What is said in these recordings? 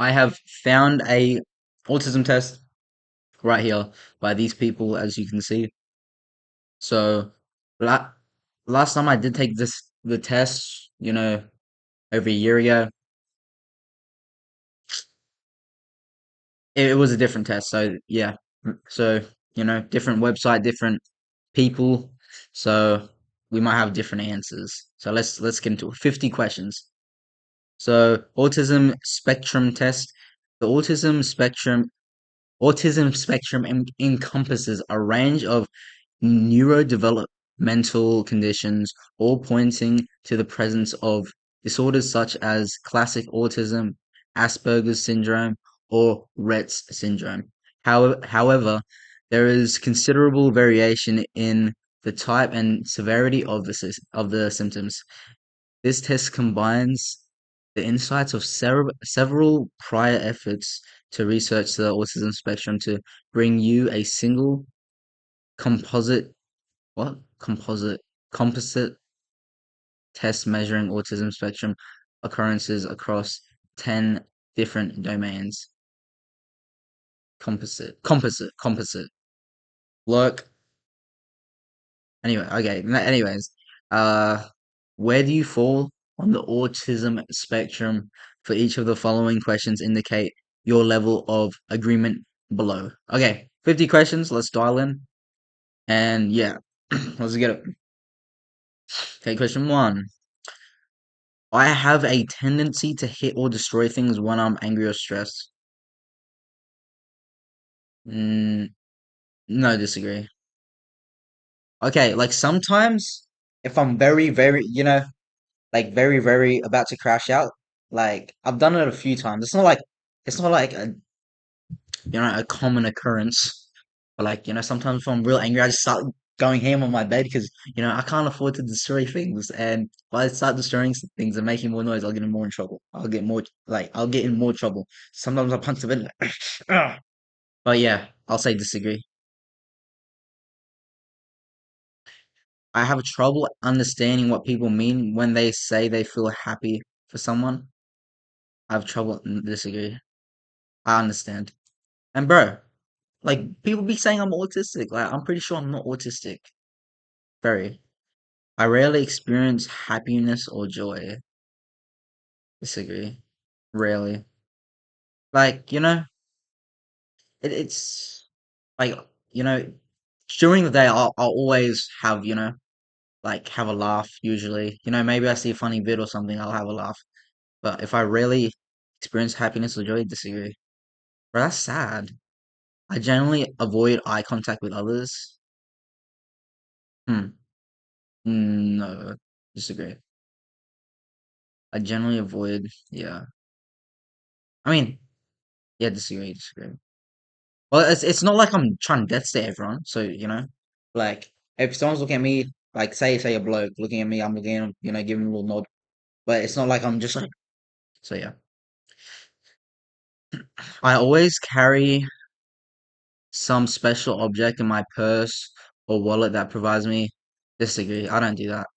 I have found a autism test right here by these people, as you can see. So, la last time I did take the test, over a year ago, it was a different test. So yeah, so different website, different people. So we might have different answers. So let's get into it. 50 questions. So autism spectrum test. The autism spectrum encompasses a range of neurodevelopmental conditions, all pointing to the presence of disorders such as classic autism, Asperger's syndrome, or Rett's syndrome. However, there is considerable variation in the type and severity of the symptoms. This test combines the insights of several prior efforts to research the autism spectrum to bring you a single composite what? Composite test measuring autism spectrum occurrences across 10 different domains. Composite. Look, anyway, okay. Anyways, uh, where do you fall on the autism spectrum? For each of the following questions indicate your level of agreement below. Okay, 50 questions. Let's dial in. And yeah, let's get it. Okay, question one. I have a tendency to hit or destroy things when I'm angry or stressed. Mm, no, disagree. Okay, like sometimes if I'm very, very, like very, very about to crash out, like I've done it a few times. It's not like a common occurrence. But like, sometimes if I'm real angry, I just start going ham on my bed because, I can't afford to destroy things. And if I start destroying things and making more noise, I'll get in more in trouble. I'll get in more trouble. Sometimes I punch the bed like, "Ugh." But yeah, I'll say disagree. I have trouble understanding what people mean when they say they feel happy for someone. I have trouble disagree. I understand. And bro, like people be saying I'm autistic. Like I'm pretty sure I'm not autistic. Very. I rarely experience happiness or joy. Disagree. Rarely. Like, it's like, you know, during the day I'll always have, like have a laugh usually. Maybe I see a funny vid or something, I'll have a laugh. But if I rarely experience happiness or joy, disagree. But that's sad. I generally avoid eye contact with others. Hmm. No, disagree. I generally avoid, yeah. I mean, yeah, disagree. Well, it's not like I'm trying to death stare everyone. So like if someone's looking at me, like say a bloke looking at me, I'm looking at him, giving him a little nod. But it's not like I'm just like. So yeah, I always carry some special object in my purse or wallet that provides me. Disagree. I don't do that.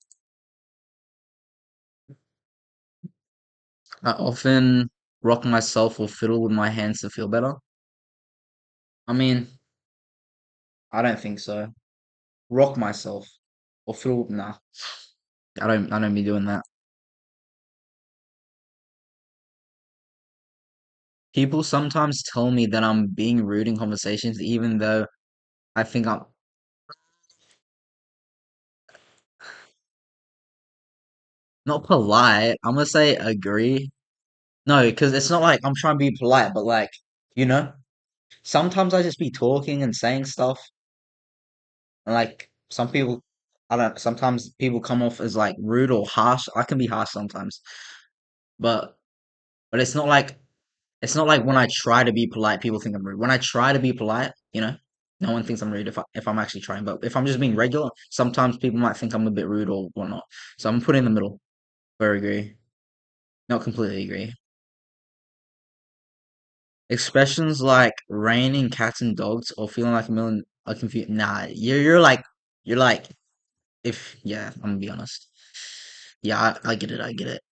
I often rock myself or fiddle with my hands to feel better. I mean, I don't think so. Rock myself or fiddle. Nah, I don't be doing that. People sometimes tell me that I'm being rude in conversations, even though I think I'm not polite. I'm gonna say agree. No, because it's not like I'm trying to be polite, but like, you know, sometimes I just be talking and saying stuff, and like some people, I don't. Sometimes people come off as like rude or harsh. I can be harsh sometimes, but it's not like when I try to be polite, people think I'm rude. When I try to be polite, no one thinks I'm rude if I'm actually trying. But if I'm just being regular, sometimes people might think I'm a bit rude or whatnot. So I'm putting in the middle. Very agree. Not completely agree. Expressions like raining cats and dogs or feeling like a million are confused. Nah, you're like if yeah, I'm gonna be honest. Yeah, I get it. I get it.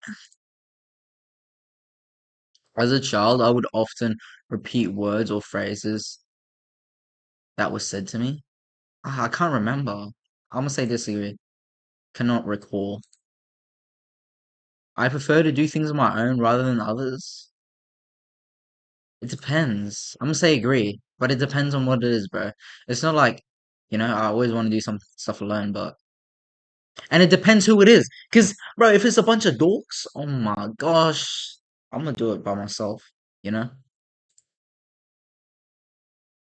As a child, I would often repeat words or phrases that were said to me. I can't remember. I'm gonna say disagree. Cannot recall. I prefer to do things on my own rather than others. It depends. I'm gonna say agree, but it depends on what it is, bro. It's not like, I always want to do some stuff alone, but and it depends who it is. Cause, bro, if it's a bunch of dorks, oh my gosh, I'm gonna do it by myself. You know.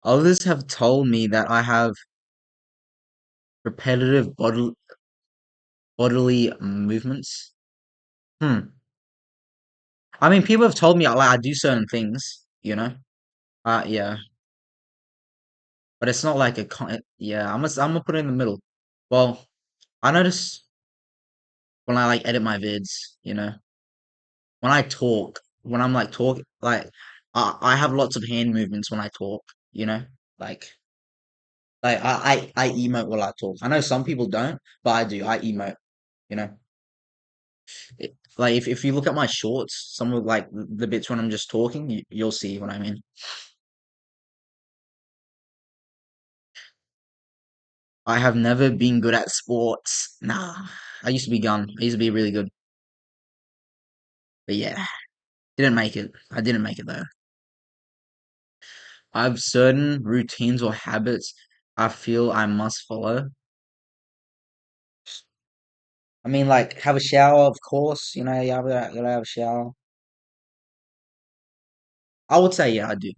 Others have told me that I have repetitive bodily movements. Hmm. I mean, people have told me like I do certain things. Yeah, but it's not like yeah. I'm gonna put it in the middle. Well, I notice when I like edit my vids, when I talk, when I'm like talk, like I have lots of hand movements when I talk, like I emote while I talk. I know some people don't, but I do. I emote, you know. Like if you look at my shorts, some of like the bits when I'm just talking, you'll see what I mean. I have never been good at sports. Nah, I used to be gun. I used to be really good, but yeah, didn't make it. I didn't make it though. I have certain routines or habits I feel I must follow. I mean, like have a shower, of course. You gotta have a shower. I would say yeah, I do.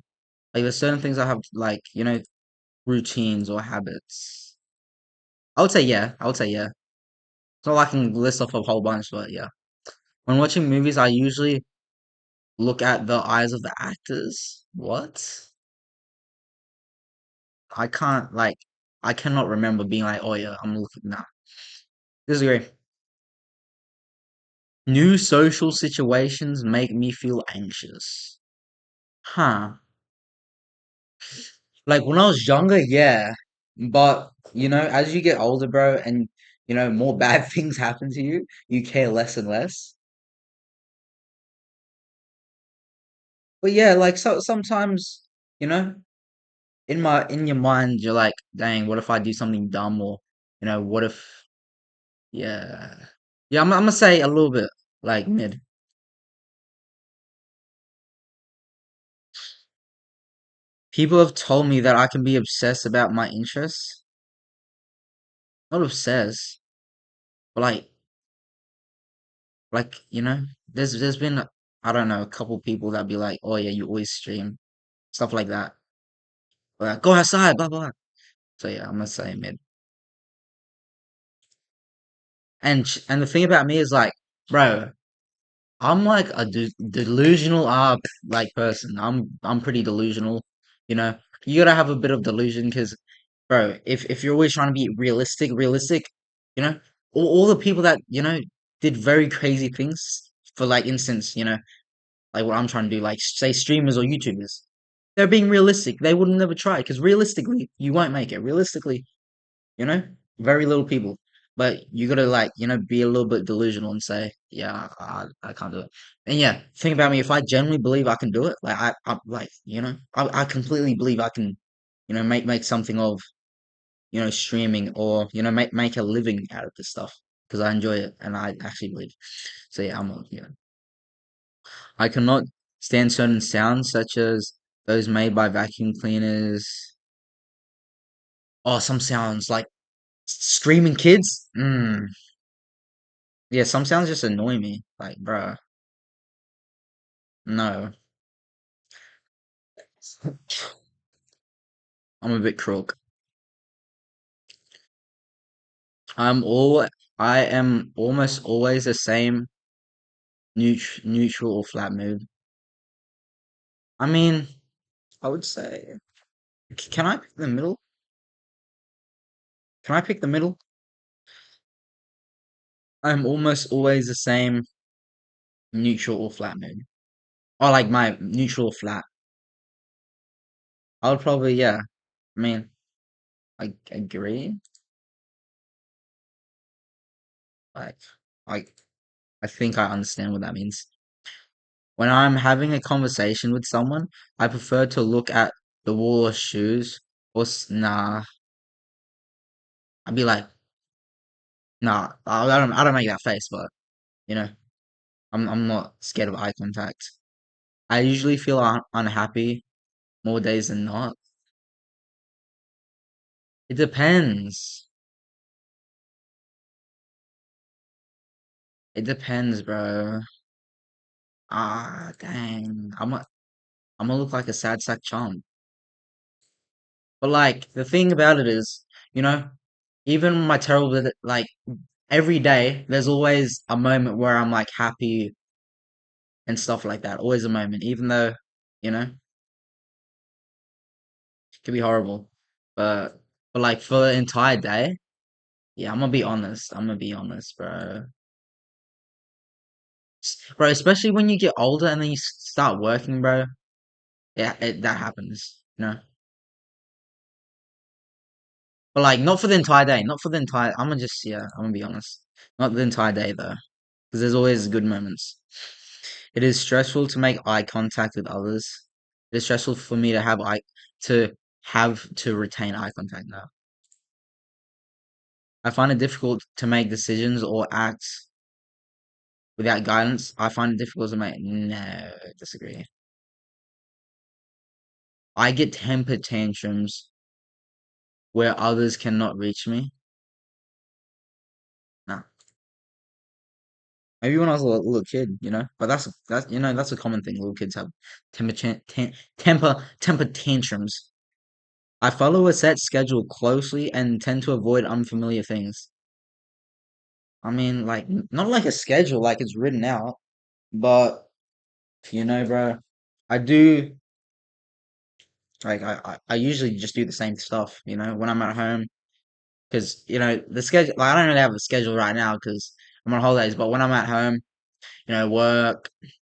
Like there's certain things I have like routines or habits. I would say yeah. I would say yeah. It's not like I can list off a whole bunch, but yeah. When watching movies, I usually look at the eyes of the actors. What? I can't like I cannot remember being like, oh yeah, I'm looking now. Disagree. New social situations make me feel anxious. Huh. Like when I was younger, yeah. But as you get older, bro, and more bad things happen to you, you care less and less. But yeah, like sometimes, you know, in your mind, you're like, dang, what if I do something dumb or what if yeah. Yeah, I'm gonna say a little bit like mid. People have told me that I can be obsessed about my interests. Not obsessed, but there's been I don't know, a couple people that be like, oh yeah, you always stream. Stuff like that. Like, go outside, blah blah. So yeah, I'm gonna say mid. And the thing about me is like, bro, I'm like a delusional like person. I'm pretty delusional. You know, you gotta have a bit of delusion because, bro, if you're always trying to be realistic, you know, all the people that did very crazy things for like instance, like what I'm trying to do, like say streamers or YouTubers, they're being realistic. They would never try because realistically, you won't make it. Realistically, you know, very little people. But you gotta like, be a little bit delusional and say, yeah, I can't do it. And yeah, think about me. If I genuinely believe I can do it, like I like, I completely believe I can, make something of, streaming or make a living out of this stuff because I enjoy it and I actually believe. So yeah, I cannot stand certain sounds such as those made by vacuum cleaners. Oh, some sounds like screaming kids. Yeah, some sounds just annoy me. Like, bruh, no. I'm a bit crook. I'm all I am almost always the same neutral or flat mood. I mean, I would say, can I pick the middle? Can I pick the middle? I'm almost always the same neutral or flat mood. Or like my neutral or flat. I would probably, yeah. I mean, I agree. Like, I I think I understand what that means. When I'm having a conversation with someone, I prefer to look at the wall or shoes, nah. I'd be like, nah. I don't make that face, but you know, I'm not scared of eye contact. I usually feel unhappy more days than not. It depends. It depends, bro. Ah, dang. I'm gonna look like a sad sack chump. But like the thing about it is, you know, even my terrible like every day, there's always a moment where I'm like happy and stuff like that. Always a moment, even though, you know, it could be horrible. But like for the entire day, yeah, I'm gonna be honest. I'm gonna be honest, bro. Bro, especially when you get older and then you start working, bro. Yeah, that happens, you know. But like, not for the entire day. Not for the entire. I'm gonna just yeah. I'm gonna be honest. Not the entire day though, because there's always good moments. It is stressful to make eye contact with others. It is stressful for me to have to retain eye contact now. I find it difficult to make decisions or act without guidance. I find it difficult to make. No, disagree. I get temper tantrums where others cannot reach me. No. Maybe when I was a little kid, you know, but that's you know that's a common thing. Little kids have temper tantrums. I follow a set schedule closely and tend to avoid unfamiliar things. I mean, like not like a schedule, like it's written out, but you know, bro, I do like I usually just do the same stuff, you know, when I'm at home because you know the schedule. Like, I don't really have a schedule right now because I'm on holidays, but when I'm at home, you know, work,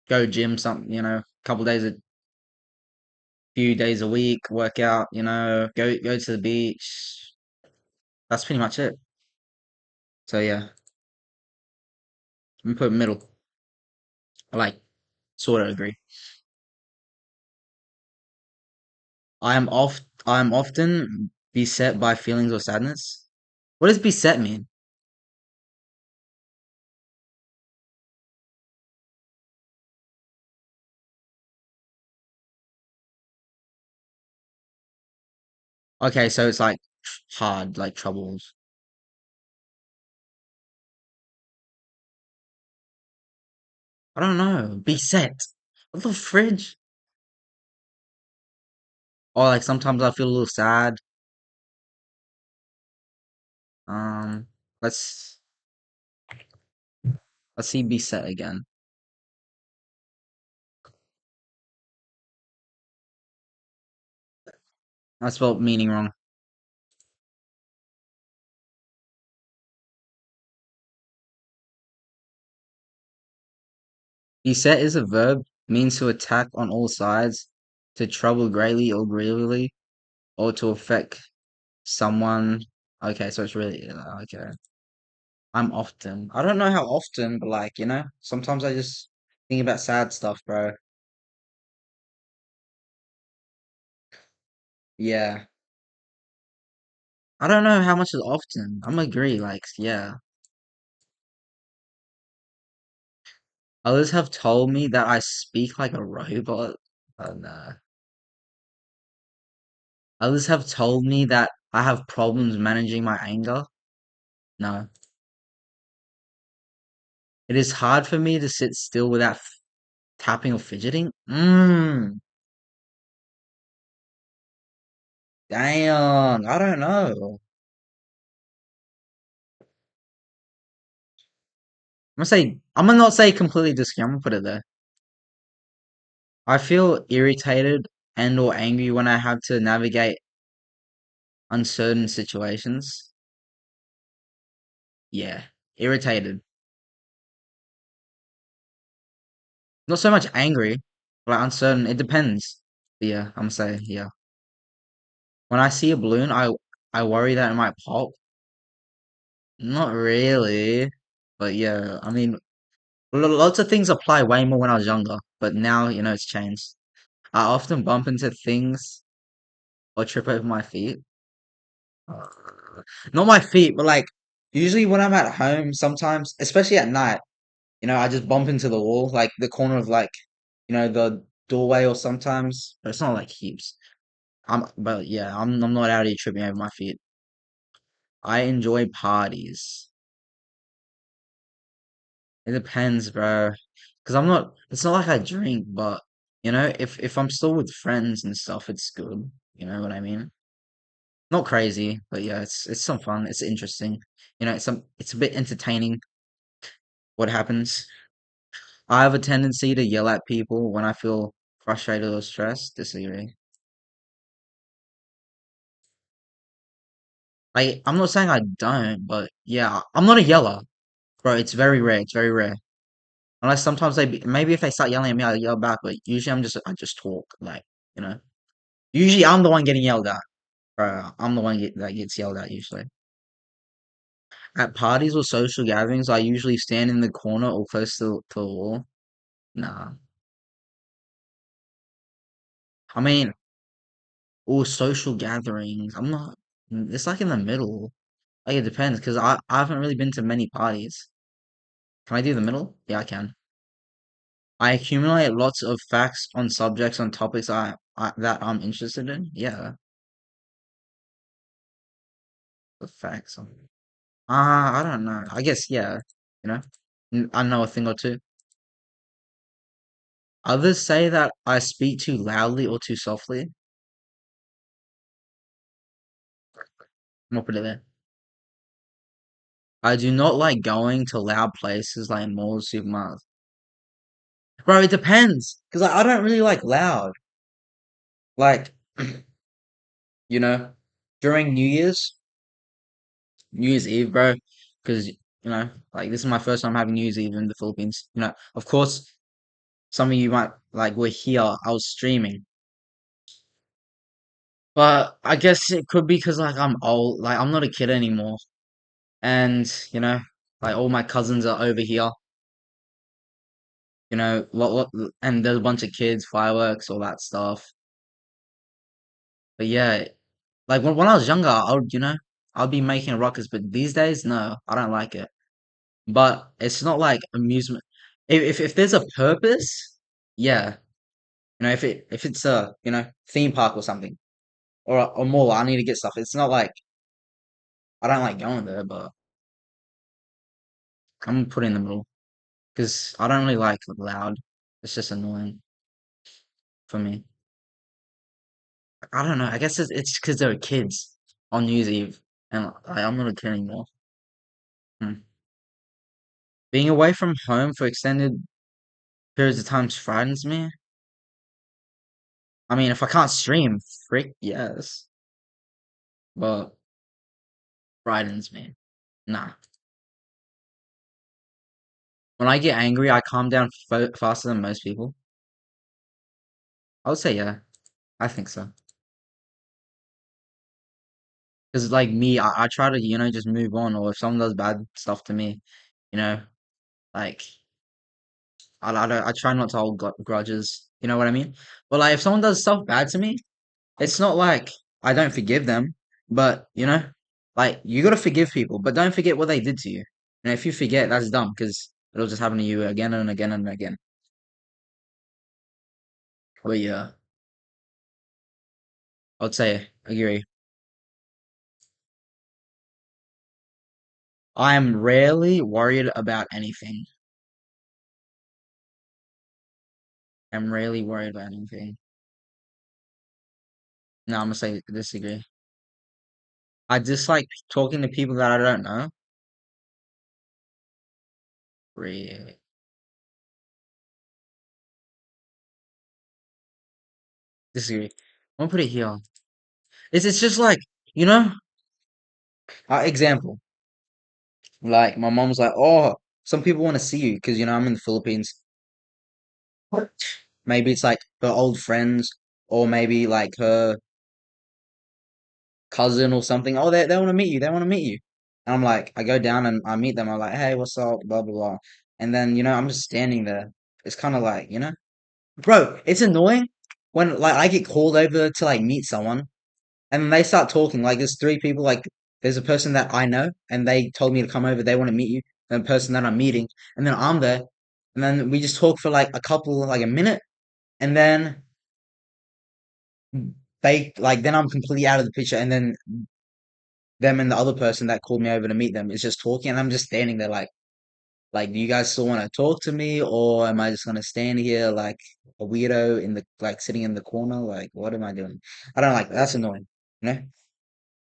go gym, something, you know, couple days a few days a week, work out, you know, go to the beach. That's pretty much it. So yeah, I'm put middle. I like sort of agree. I am often beset by feelings of sadness. What does beset mean? Okay, so it's like hard, like troubles. I don't know. Beset. What the fridge? Or like sometimes I feel a little sad. Um, let's let's see beset again. I spelled meaning wrong. Beset is a verb, means to attack on all sides, to trouble greatly or grievally, or to affect someone. Okay, so it's really okay. I'm often. I don't know how often, but like, you know, sometimes I just think about sad stuff, bro. Yeah. I don't know how much is often. I'm agree, like, yeah. Others have told me that I speak like a robot. Oh no. Others have told me that I have problems managing my anger. No. It is hard for me to sit still without tapping or fidgeting. Damn. I don't know. I'm gonna not say completely disagree. I'm gonna put it there. I feel irritated and or angry when I have to navigate uncertain situations. Yeah, irritated. Not so much angry, but uncertain. It depends. But yeah, I'm saying yeah. When I see a balloon, I worry that it might pop. Not really, but yeah. I mean, lots of things apply way more when I was younger. but now, it's changed. I often bump into things or trip over my feet. Not my feet, but like usually when I'm at home, sometimes, especially at night, I just bump into the wall, like the corner of like, the doorway or sometimes, but it's not like heaps. But yeah, I'm not out here tripping over my feet. I enjoy parties. It depends, bro. Because it's not like I drink, but if I'm still with friends and stuff, it's good. You know what I mean? Not crazy, but yeah, it's some fun. It's interesting. It's a bit entertaining what happens. I have a tendency to yell at people when I feel frustrated or stressed. Disagree. I'm not saying I don't, but yeah, I'm not a yeller, bro. It's very rare. It's very rare. Unless sometimes maybe if they start yelling at me, I yell back. But usually I just talk. You know. Usually I'm the one getting yelled at, bro. I'm the one that gets yelled at usually. At parties or social gatherings, I usually stand in the corner or close to the wall. Nah, I mean, or social gatherings. I'm not. It's like in the middle. Like it depends, because I haven't really been to many parties. Can I do the middle? Yeah, I can. I accumulate lots of facts on subjects on topics that I'm interested in. Yeah, the facts. I don't know. I guess yeah. You know, I know a thing or two. Others say that I speak too loudly or too softly. I'm gonna put it there. I do not like going to loud places like malls, supermarkets. Bro, it depends. Because I don't really like loud. Like, you know, during New Year's Eve, bro. Because, like this is my first time having New Year's Eve in the Philippines. Of course, some of you might like were here. I was streaming. But I guess it could be because like I'm old, like I'm not a kid anymore. And, like all my cousins are over here, and there's a bunch of kids, fireworks, all that stuff. But yeah, like when I was younger, I'd be making a ruckus, but these days, no, I don't like it. But it's not like amusement. If there's a purpose, yeah, if it's a theme park or something or a mall, I need to get stuff. It's not like I don't like going there, but I'm gonna put it in the middle because I don't really like loud. It's just annoying for me. I don't know. I guess it's because there are kids on New Year's Eve, and I'm not a kid anymore. Hmm. Being away from home for extended periods of time frightens me. I mean, if I can't stream, frick yes, but frightens me. Nah. When I get angry, I calm down faster than most people. I would say yeah. I think so. Because like me, I try to just move on, or if someone does bad stuff to me, you know, like I try not to hold grudges. You know what I mean? But like if someone does stuff bad to me, it's not like I don't forgive them, but like you gotta forgive people, but don't forget what they did to you. And if you forget, that's dumb because it'll just happen to you again and again and again. But yeah, I'd say agree. I am rarely worried about anything. I'm rarely worried about anything. No, I'm gonna say disagree. I dislike talking to people that I don't know. Really disagree. I'm gonna put it here. It's just like you know. Example. Like my mom's like, oh, some people want to see you because I'm in the Philippines. Maybe it's like her old friends, or maybe like her cousin or something. Oh, they want to meet you. They want to meet you. And I'm like, I go down and I meet them. I'm like, hey, what's up? Blah blah blah. And then I'm just standing there. It's kind of like. Bro, it's annoying when like I get called over to like meet someone and then they start talking. Like there's three people, like there's a person that I know and they told me to come over, they want to meet you, and a person that I'm meeting, and then I'm there, and then we just talk for like a couple like a minute, and then they like then I'm completely out of the picture, and then them and the other person that called me over to meet them is just talking, and I'm just standing there like, do you guys still want to talk to me, or am I just gonna stand here like a weirdo in the like sitting in the corner? Like, what am I doing? I don't like that. That's annoying, you know?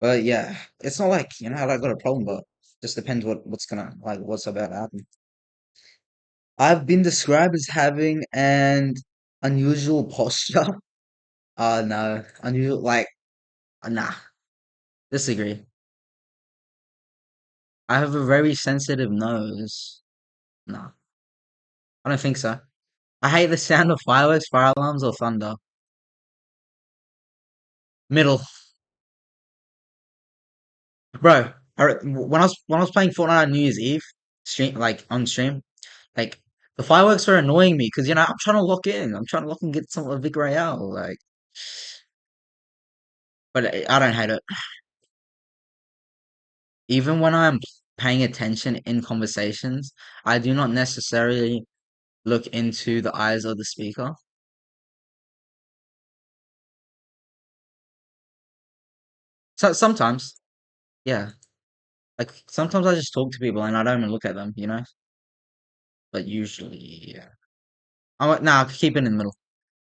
But yeah, it's not like, I got a problem, but just depends what's gonna like what's about to happen. I've been described as having an unusual posture. No, unusual like nah, disagree. I have a very sensitive nose. No, I don't think so. I hate the sound of fireworks, fire alarms, or thunder. Middle. Bro, when I was playing Fortnite on New Year's Eve, on stream, like the fireworks are annoying me because I'm trying to lock in. I'm trying to lock and get some of Vic Royale, but I don't hate it. Even when I'm paying attention in conversations, I do not necessarily look into the eyes of the speaker. So sometimes, yeah, like sometimes I just talk to people and I don't even look at them. But usually, yeah. Nah, keep it in the middle.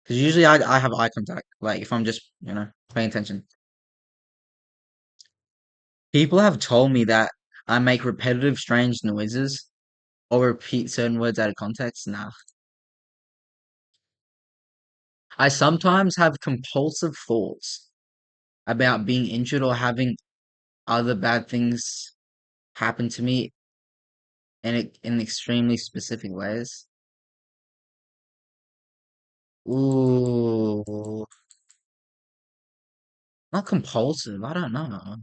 Because usually I have eye contact. Like if I'm just, paying attention. People have told me that I make repetitive, strange noises or repeat certain words out of context. Nah. I sometimes have compulsive thoughts about being injured or having other bad things happen to me in extremely specific ways. Ooh, not compulsive. I don't know.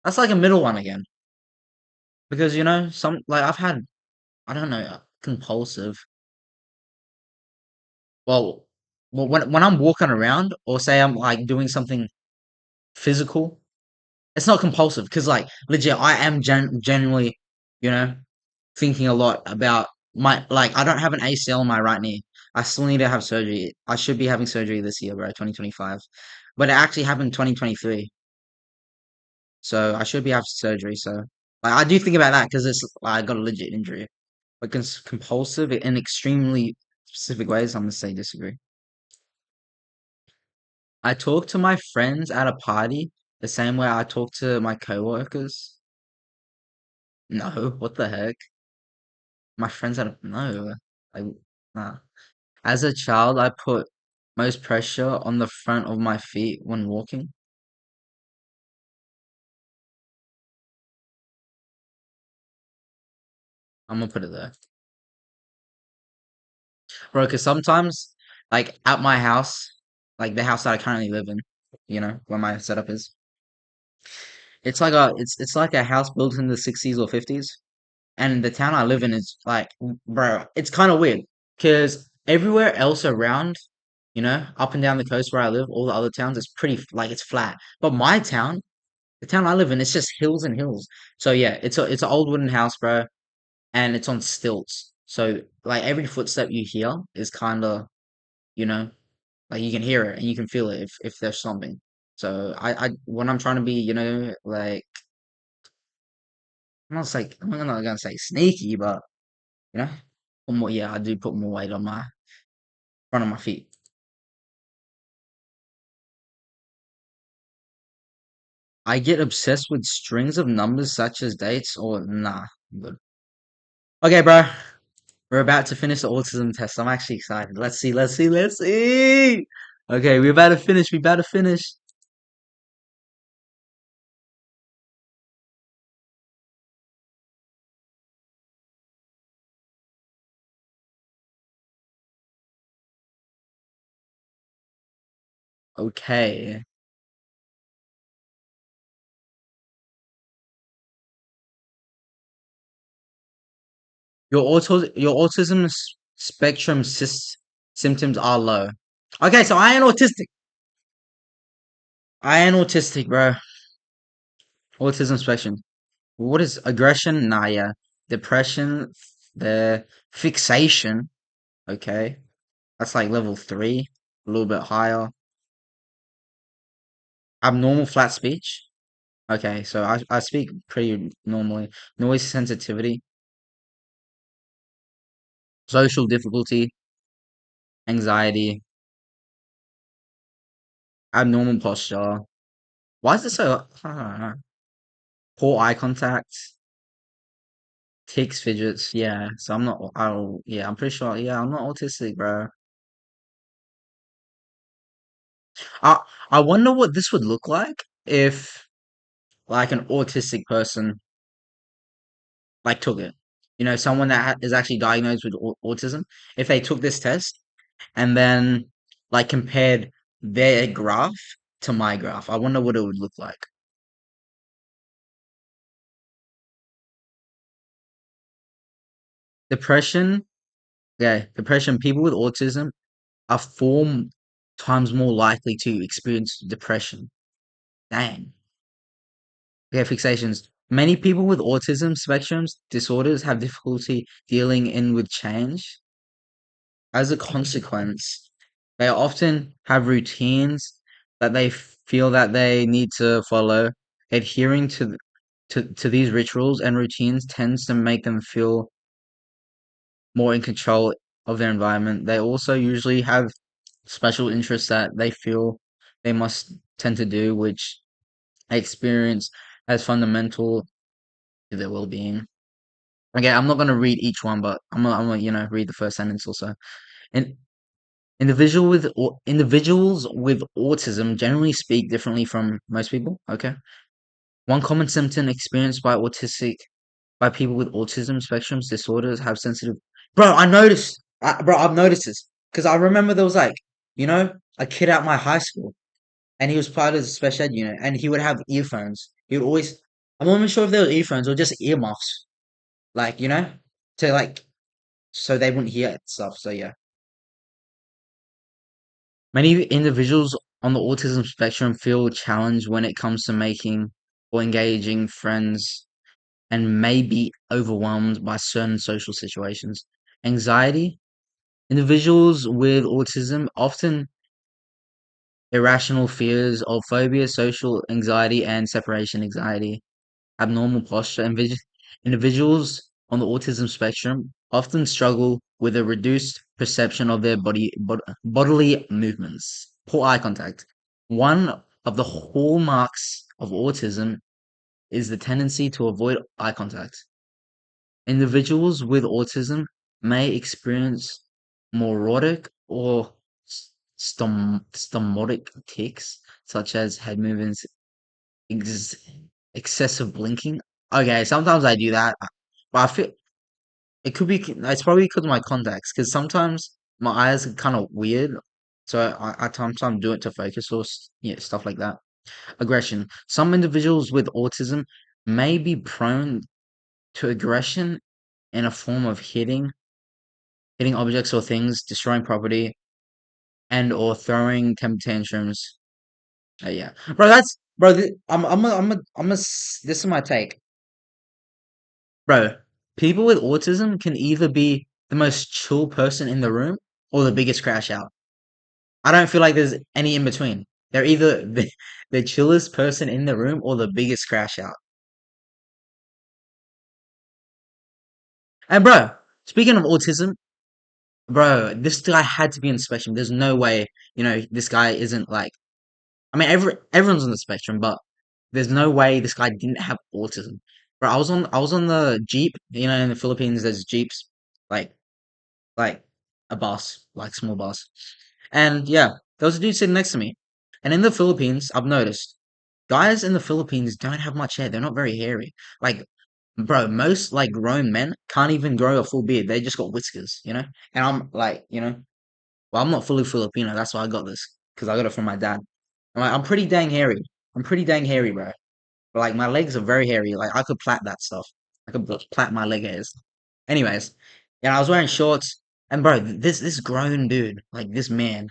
That's like a middle one again. Because some like I've had I don't know compulsive. Well, when I'm walking around or say I'm like doing something physical, it's not compulsive because like legit I am genuinely you know thinking a lot about my like I don't have an ACL in my right knee. I still need to have surgery. I should be having surgery this year, bro, 2025. But it actually happened 2023. So I should be having surgery. So like I do think about that because it's like, I got a legit injury. But compulsive in extremely specific ways, I'm gonna say disagree. I talk to my friends at a party the same way I talk to my coworkers. No, what the heck? My friends at a no. Like nah. As a child, I put most pressure on the front of my feet when walking. I'm gonna put it there. Bro, because sometimes, like at my house, like the house that I currently live in, where my setup is, it's like a house built in the 60s or 50s. And the town I live in is like, bro, it's kind of weird because everywhere else around, up and down the coast where I live, all the other towns, it's pretty like it's flat. But my town, the town I live in, it's just hills and hills. So yeah, it's an old wooden house, bro, and it's on stilts. So like every footstep you hear is kind of, you know, like you can hear it and you can feel it if there's something. So I when I'm trying to be, like I'm not gonna say sneaky, but you know, put more. Yeah, I do put more weight on my front of my feet. I get obsessed with strings of numbers such as dates or nah. I'm good. Okay, bro. We're about to finish the autism test. I'm actually excited. Let's see, let's see, let's see. Okay, we're about to finish. We're about to finish. Okay. Your autism spectrum cis Symptoms are low. Okay, so I ain't autistic. I ain't autistic, bro. Autism spectrum. What is aggression? Nah, yeah. Depression, the fixation. Okay, that's like level three, a little bit higher. Abnormal flat speech. Okay, so I speak pretty normally. Noise sensitivity, social difficulty, anxiety, abnormal posture. Why is it so? I don't know. Poor eye contact, tics, fidgets. Yeah, so I'm not. Yeah, I'm pretty sure. Yeah, I'm not autistic, bro. I I wonder what this would look like if like an autistic person like took it. You know, someone that is actually diagnosed with autism. If they took this test and then like compared their graph to my graph, I wonder what it would look like. Depression, yeah, depression. People with autism are 4 times more likely to experience depression. Dang. Yeah, fixations. Many people with autism spectrums disorders have difficulty dealing in with change. As a consequence, they often have routines that they feel that they need to follow. Adhering to these rituals and routines tends to make them feel more in control of their environment. They also usually have special interests that they feel they must tend to do, which I experience as fundamental to their well-being. Okay, I'm not gonna read each one, but I'm gonna read the first sentence also. And individuals with autism generally speak differently from most people. Okay, one common symptom experienced by people with autism spectrum disorders have sensitive. Bro, I've noticed this because I remember there was like a kid at my high school, and he was part of the special ed unit, and he would have earphones. He would always. I'm not even sure if they were earphones or just earmuffs, like to like so they wouldn't hear stuff. So yeah. Many individuals on the autism spectrum feel challenged when it comes to making or engaging friends and may be overwhelmed by certain social situations. Anxiety. Individuals with autism often irrational fears of phobia, social anxiety, and separation anxiety. Abnormal posture. Individuals on the autism spectrum often struggle with a reduced perception of their bodily movements. Poor eye contact. One of the hallmarks of autism is the tendency to avoid eye contact. Individuals with autism may experience moronic or stomotic tics, such as head movements, ex- excessive blinking. Okay, sometimes I do that, but I feel it could be. It's probably because of my contacts. Because sometimes my eyes are kind of weird, so I sometimes do it to focus or stuff like that. Aggression. Some individuals with autism may be prone to aggression in a form of hitting objects or things, destroying property, and or throwing temper tantrums. Yeah, bro. Bro. This is my take, bro. People with autism can either be the most chill person in the room or the biggest crash out. I don't feel like there's any in between. They're either the chillest person in the room or the biggest crash out. And bro, speaking of autism, bro, this guy had to be on the spectrum. There's no way, this guy isn't like. I mean, everyone's on the spectrum, but there's no way this guy didn't have autism. Bro, I was on the Jeep. In the Philippines, there's Jeeps, like like a bus, like small bus, and yeah, there was a dude sitting next to me. And in the Philippines, I've noticed guys in the Philippines don't have much hair. They're not very hairy. Like, bro, most like grown men can't even grow a full beard. They just got whiskers. And I'm like, well, I'm not fully Filipino. That's why I got this because I got it from my dad. I'm pretty dang hairy. I'm pretty dang hairy, bro. But like my legs are very hairy. Like I could plait that stuff. I could plait my leg hairs. Anyways, yeah, I was wearing shorts. And bro, this grown dude, like this man,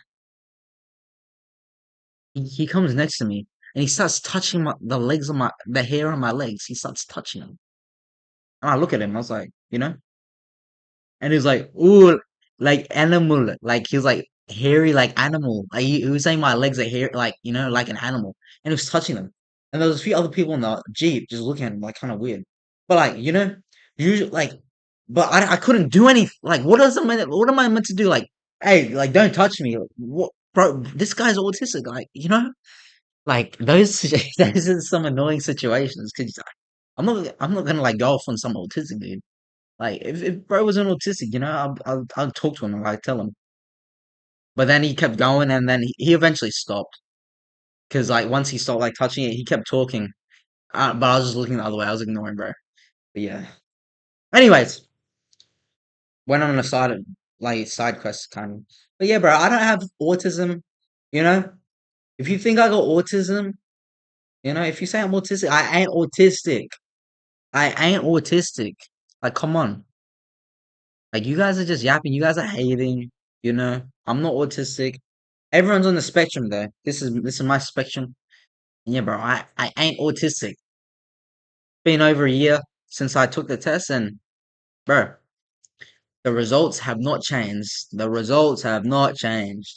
he comes next to me and he starts touching the legs of the hair on my legs. He starts touching them. And I look at him, I was like, and he was like, ooh, like animal. Like he was like hairy like animal. Like he was saying my legs are hair like, like an animal. And he was touching them. And there was a few other people in the Jeep just looking at him like kind of weird. But like, usually like but I couldn't do any like what am I meant to do? Like, hey, like don't touch me. What bro, this guy's autistic, like, like those those are some annoying situations because I'm not gonna like go off on some autistic dude. Like if bro was an autistic, I'll talk to him and like tell him. But then he kept going, and then he eventually stopped because like once he stopped like touching it, he kept talking. But I was just looking the other way. I was ignoring bro. But yeah. Anyways, went on a side quest kind of. But yeah, bro, I don't have autism. You know, if you think I got autism, if you say I'm autistic, I ain't autistic. I ain't autistic. Like, come on. Like you guys are just yapping. You guys are hating. I'm not autistic. Everyone's on the spectrum though. This is my spectrum. Yeah, bro. I ain't autistic. Been over a year since I took the test, and bro, the results have not changed. The results have not changed.